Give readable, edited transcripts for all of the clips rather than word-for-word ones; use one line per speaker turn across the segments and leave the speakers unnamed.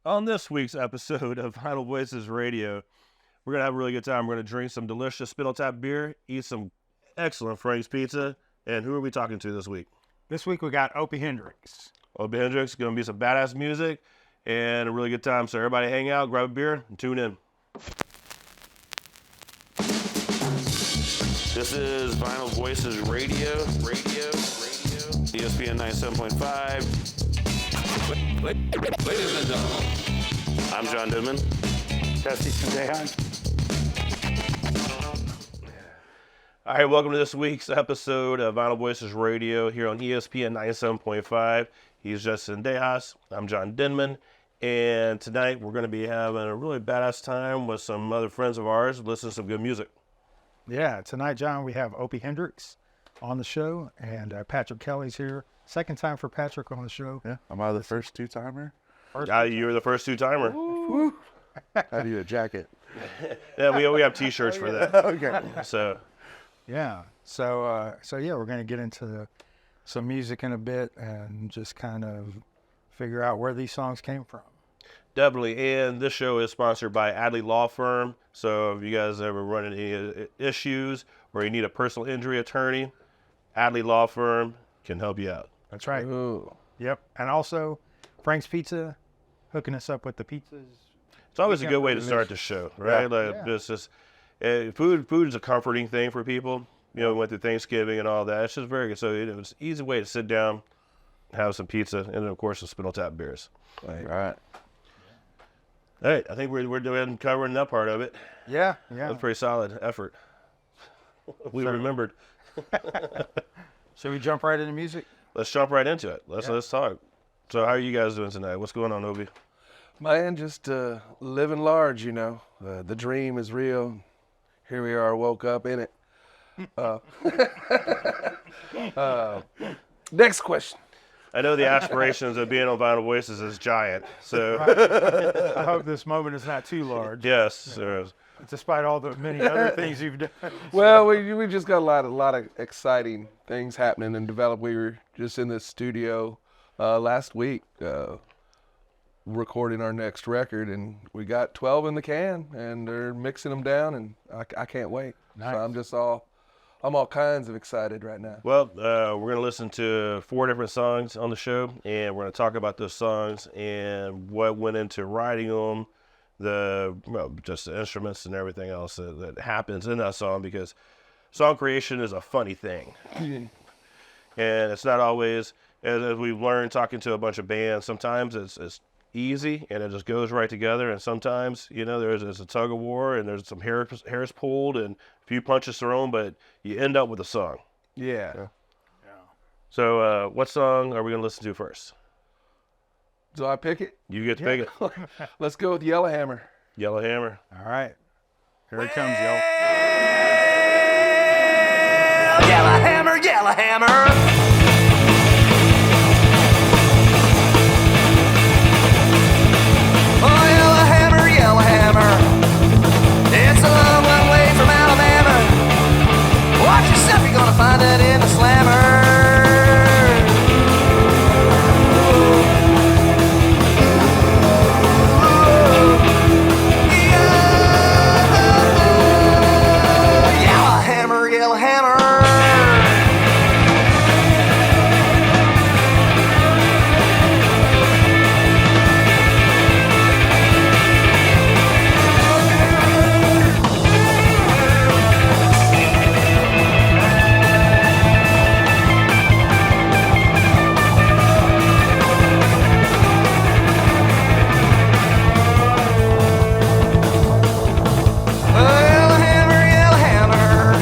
On this week's episode of Vital Voices Radio, we're going to have a really good time. We're going to drink some delicious Spindle Tap beer, eat some excellent Frank's pizza, and who are we talking to this week?
This week we got Opie Hendrix.
Opie Hendrix, going to be some badass music and a really good time. So everybody hang out, grab a beer, and tune in. This is Vinyl Voices Radio, ESPN 97.5.
Ladies and gentlemen,
I'm John Denman.
Dusty Sandehan.
All right, welcome to this week's episode of Vinyl Voices Radio here on ESPN 97.5. He's Justin Dejas. I'm John Denman. And tonight we're going to be having a really badass time with some other friends of ours, listening to some good music.
Yeah, tonight, John, we have Opie Hendrix on the show, and Patrick Kelly's here. Second time for Patrick on the show.
Yeah, am I the first two-timer?
You're the first two-timer.
Woo. I need a jacket.
Yeah, we have T-shirts for that.
Okay.
So,
Yeah, so yeah, we're going to get into some music in a bit and just kind of figure out where these songs came from.
definitely. And this show is sponsored by Adley Law Firm. So if you guys ever run into any issues or you need a personal injury attorney, Adley Law Firm can help you out.
That's right.
Ooh.
Yep. And also, Frank's Pizza, hooking us up with the pizzas.
It's always a
Yeah,
good way to
delicious.
start the show, right?
Yeah.
Like it's just food is a comforting thing for people. You know, we went through Thanksgiving and all that. It's just very good. So it was an easy way to sit down, have some pizza, and then of course some Spindle Tap beers.
Right.
All right, I think we're doing covering that part of it.
Yeah.
That's pretty solid effort. We remembered.
Should we jump right into music?
Let's jump right into it. Let's talk. So how are you guys doing tonight? What's going on, Obi?
man, just living large, you know. The dream is real. Here we are, woke up in it. Next question.
I know the aspirations of being on Vinyl Voices is giant. So
I hope this moment is not too large,
yes,
despite all the many other things you've done.
Well, we just got a lot of exciting things happening and developed. We were just in the studio last week recording our next record, and we got 12 in the can, and they're mixing them down, and I can't wait.
Nice.
So I'm all kinds of excited right now.
well, we're going to listen to 4 different songs on the show, and we're going to talk about those songs and what went into writing them, just the instruments and everything else that happens in that song, because song creation is a funny thing. And it's not always, as we've learned talking to a bunch of bands, sometimes it's easy and it just goes right together, and sometimes, you know, there's a tug of war and there's some hairs pulled and a few punches thrown, but you end up with a song.
Yeah.
So what song are we going to listen to first?
Do I pick it?
You get to pick it.
Let's go with Yellowhammer.
Yellowhammer.
All right. Here it comes, y'all.
Yellowhammer, Yellowhammer. Oh, Yellowhammer, Yellowhammer. It's a long, long way from Alabama. Watch yourself, you're gonna find it in the slammer. Yellowhammer, Yellowhammer. Yellowhammer, Yellowhammer.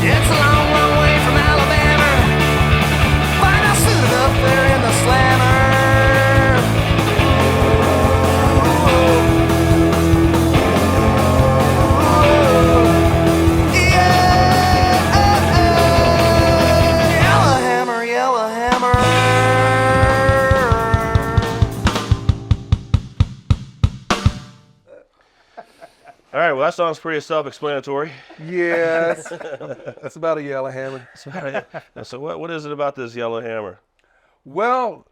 It's a long, long way from Alabama. Find out soon up there in the slammer. Yellowhammer, Yellowhammer.
All right, well, that song's pretty self-explanatory.
Yes. That's about a Yellowhammer.
So what is it about this Yellowhammer?
Well,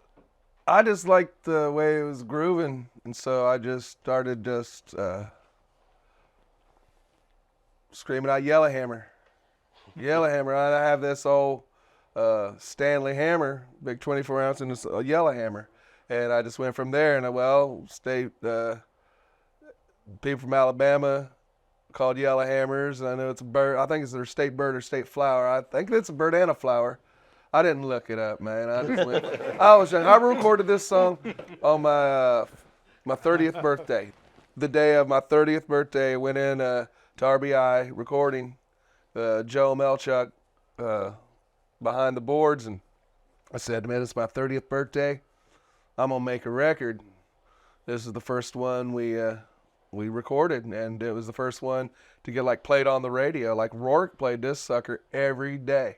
I just liked the way it was grooving, and so I just started screaming out Yellowhammer. Yellowhammer. I have this old Stanley hammer, big 24 ounce, and it's a Yellowhammer. And I just went from there, and people from Alabama called Yellowhammers. I know it's a bird. I think it's their state bird or state flower. I think it's a bird and a flower. I didn't look it up, man. I just went. I was young. I recorded this song on my 30th birthday. The day of my 30th birthday, I went in to RBI recording. Joe Melchuk behind the boards, and I said, man, it's my 30th birthday. I'm gonna make a record. This is the first one we recorded, and it was the first one to get like played on the radio. Like Rourke played this sucker every day.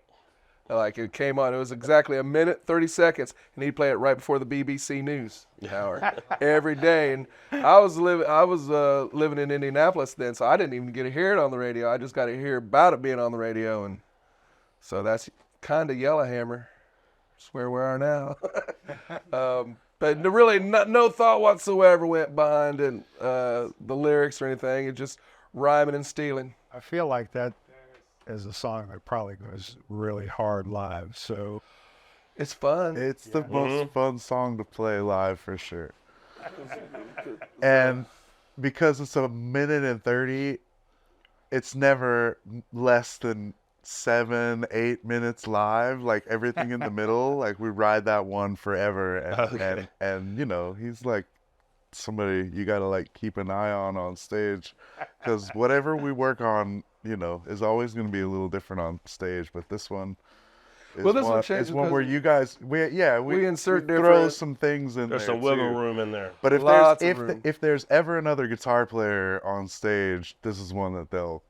Like it came on, it was exactly a minute 30 seconds, and he'd play it right before the BBC News hour every day. And I was living in Indianapolis then, so I didn't even get to hear it on the radio. I just got to hear about it being on the radio, and so that's kind of Yellowhammer. That's where we are now. But really, no thought whatsoever went behind it, the lyrics or anything. It's just rhyming and stealing.
I feel like that is a song that probably goes really hard live. So
It's fun.
It's the most fun song to play live for sure. And because it's a minute and 30, it's never less than 7-8 minutes live. Like everything in the middle, like we ride that one forever. And, and you know, he's like somebody you gotta like keep an eye on stage, because whatever we work on, you know, is always going to be a little different on stage. But this one is one where you guys, we insert throw some things in there.
There's some wiggle room in there.
But if there's ever another guitar player on stage, this is one that they'll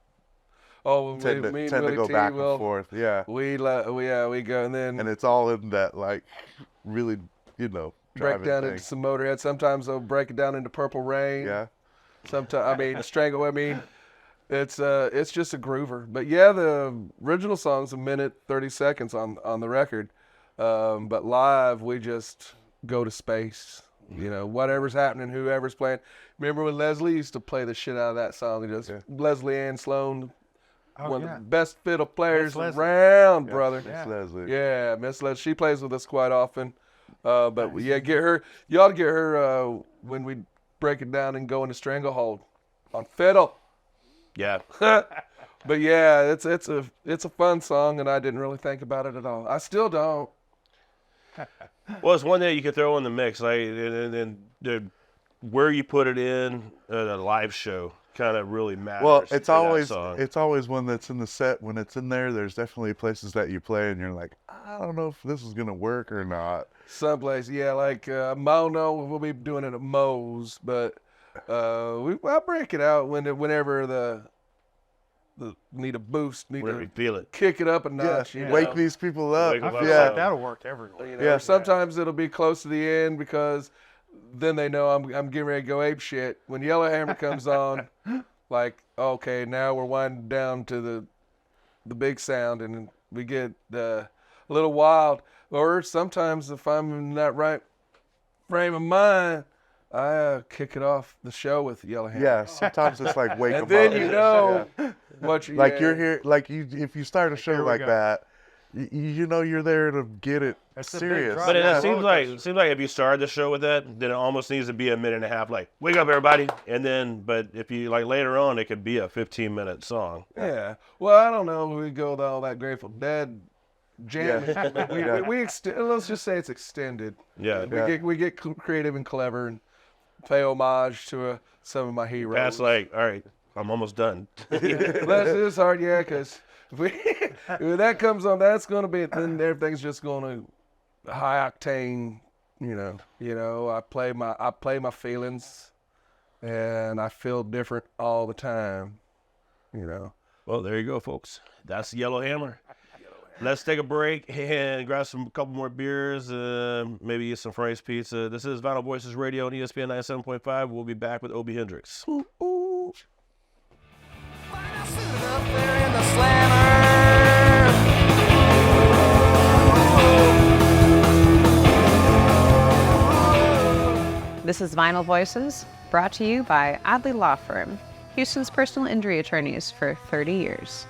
tend to go back and forth. Yeah.
We go, and then
it's all in that like really, you know,
break down into some Motorhead. Sometimes they'll break it down into Purple Rain.
Yeah.
Sometimes Strangle. It's just a groover. But yeah, the original song's a minute 30 seconds on the record. But live we just go to space. You know, whatever's happening, whoever's playing. Remember when Leslie used to play the shit out of that song? Leslie Ann Sloan, one of the best fiddle players around, brother.
Miss Leslie.
Yeah, Miss Leslie. She plays with us quite often. But yeah, get her. You ought to get her when we break it down and go into Stranglehold on fiddle.
Yeah.
But yeah, it's a fun song, and I didn't really think about it at all. I still don't.
Well, it's one that you can throw in the mix, like, and where you put it in a live show kind of really matters.
Well, it's always one that's in the set. When it's in there, there's definitely places that you play, and you're like, I don't know if this is gonna work or not.
Someplace, yeah, like Mono, we'll be doing it at Moe's, but I'll break it out whenever the need a boost,
whenever you feel it,
kick it up a notch.
Yeah, wake these people up.
I feel like that'll work everywhere.
You know, sometimes it'll be close to the end because then they know I'm getting ready to go ape shit. When Yellowhammer comes on, like, okay, now we're winding down to the big sound, and we get a little wild. Or sometimes if I'm in that right frame of mind, I kick it off the show with Yellowhammer.
Yeah, sometimes it's like wake 'em up.
And then you know what you
like. You're here, like if you start a show like that, you know you're there to get it serious.
But it seems like if you started the show with that, then it almost needs to be a minute and a half. Like, wake up, everybody, and then. But if you like later on, it could be a 15-minute song.
Yeah. Well, I don't know. We go to all that Grateful Dead jam. Yeah. We let's just say it's extended.
Yeah.
We get creative and clever and pay homage to some of my heroes.
That's like, all right, I'm almost done.
It's hard, yeah, because if that comes on, that's going to be, then everything's just going to high octane, you know, I play my feelings, and I feel different all the time, you know.
Well, there you go, folks. That's Yellowhammer. Let's take a break and grab a couple more beers, maybe get some Frank's Pizza. This is Vinyl Voices Radio on ESPN 97.5. We'll be back with Opie Hendrix.
Find a suit up there in the slammer.
This is Vinyl Voices, brought to you by Adley Law Firm, Houston's personal injury attorneys for 30 years.